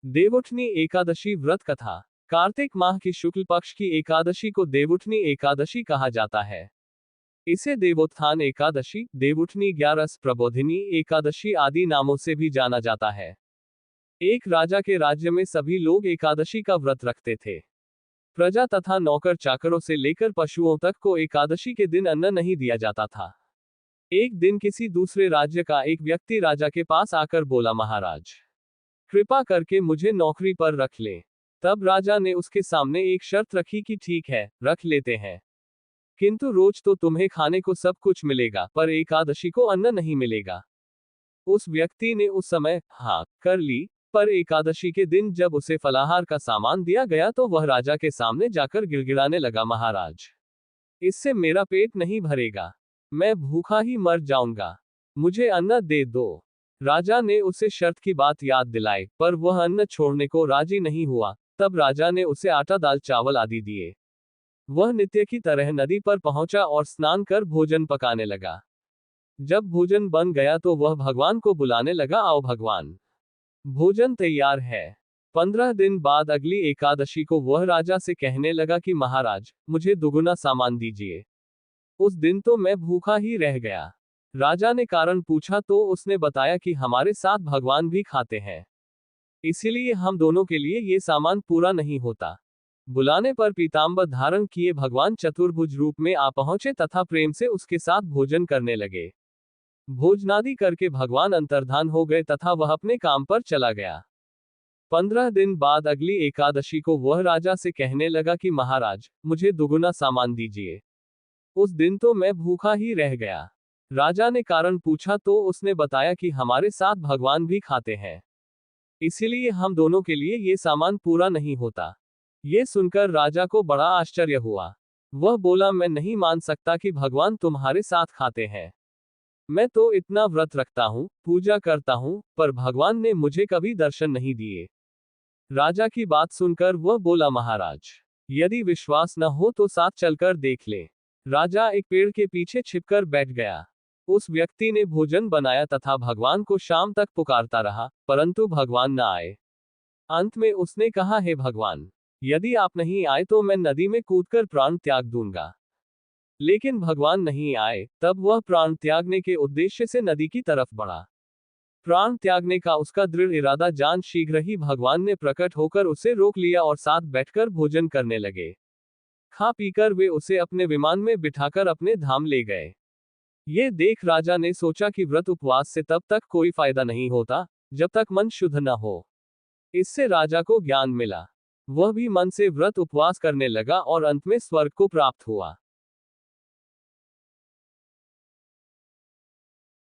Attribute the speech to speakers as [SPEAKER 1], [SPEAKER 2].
[SPEAKER 1] देवउठनी एकादशी व्रत कथा। कार्तिक माह की शुक्ल पक्ष की एकादशी को देवउठनी एकादशी कहा जाता है। इसे देवोत्थान एकादशी, देवउठनी, ग्यारस, प्रबोधिनी एकादशी आदि नामों से भी जाना जाता है। एक राजा के राज्य में सभी लोग एकादशी का व्रत रखते थे। प्रजा तथा नौकर चाकरों से लेकर पशुओं तक को एकादशी के दिन अन्न नहीं दिया जाता था। एक दिन किसी दूसरे राज्य का एक व्यक्ति राजा के पास आकर बोला, महाराज, कृपा करके मुझे नौकरी पर रख लें। तब राजा ने उसके सामने एक शर्त रखी कि ठीक है, रख लेते हैं, किंतु रोज तो तुम्हें खाने को सब कुछ मिलेगा, पर एकादशी को अन्न नहीं मिलेगा। उस व्यक्ति ने उस समय हाँ कर ली, पर एकादशी के दिन जब उसे फलाहार का सामान दिया गया तो वह राजा के सामने जाकर गिड़गिड़ाने लगा, महाराज, इससे मेरा पेट नहीं भरेगा, मैं भूखा ही मर जाऊंगा, मुझे अन्न दे दो। राजा ने उसे शर्त की बात याद दिलाई, पर वह अन्न छोड़ने को राजी नहीं हुआ। तब राजा ने उसे आटा, दाल, चावल आदि दिए। वह नित्य की तरह नदी पर पहुंचा और स्नान कर भोजन पकाने लगा। जब भोजन बन गया तो वह भगवान को बुलाने लगा, आओ भगवान, भोजन तैयार है। 15 दिन बाद अगली एकादशी को वह राजा से कहने लगा कि महाराज, मुझे दुगुना सामान दीजिए। उस दिन तो मैं भूखा ही रह गया। राजा ने कारण पूछा तो उसने बताया कि हमारे साथ भगवान भी खाते हैं, इसीलिए हम दोनों के लिए ये सामान पूरा नहीं होता। बुलाने पर पीतांबर धारण किए भगवान चतुर्भुज रूप में आ पहुंचे तथा प्रेम से उसके साथ भोजन करने लगे। भोजनादि करके भगवान अंतर्धान हो गए तथा वह अपने काम पर चला गया। 15 दिन बाद अगली एकादशी को वह राजा से कहने लगा कि महाराज, मुझे दुगुना सामान दीजिए। उस दिन तो मैं भूखा ही रह गया। राजा ने कारण पूछा तो उसने बताया कि हमारे साथ भगवान भी खाते हैं, इसीलिए हम दोनों के लिए ये सामान पूरा नहीं होता। ये सुनकर राजा को बड़ा आश्चर्य हुआ। वह बोला, मैं नहीं मान सकता कि भगवान तुम्हारे साथ खाते हैं। मैं तो इतना व्रत रखता हूँ, पूजा करता हूँ, पर भगवान ने मुझे कभी दर्शन नहीं दिए। राजा की बात सुनकर वह बोला, महाराज, यदि विश्वास न हो तो साथ चलकर देख ले। राजा एक पेड़ के पीछे छिपकर बैठ गया। उस व्यक्ति ने भोजन बनाया तथा भगवान को शाम तक पुकारता रहा, परंतु भगवान न आए। अंत में उसने कहा, हे भगवान, यदि आप नहीं आए तो मैं नदी में कूदकर प्राण त्याग दूंगा। लेकिन भगवान नहीं आए। तब वह प्राण त्यागने के उद्देश्य से नदी की तरफ बढ़ा। प्राण त्यागने का उसका दृढ़ इरादा जान शीघ्र ही भगवान ने प्रकट होकर उसे रोक लिया और साथ बैठकर भोजन करने लगे। खा पीकर वे उसे अपने विमान में बिठाकर अपने धाम ले गए। ये देख राजा ने सोचा कि व्रत उपवास से तब तक कोई फायदा नहीं होता जब तक मन शुद्ध न हो। इससे राजा को ज्ञान मिला। वह भी मन से व्रत उपवास करने लगा और अंत में स्वर्ग को प्राप्त हुआ।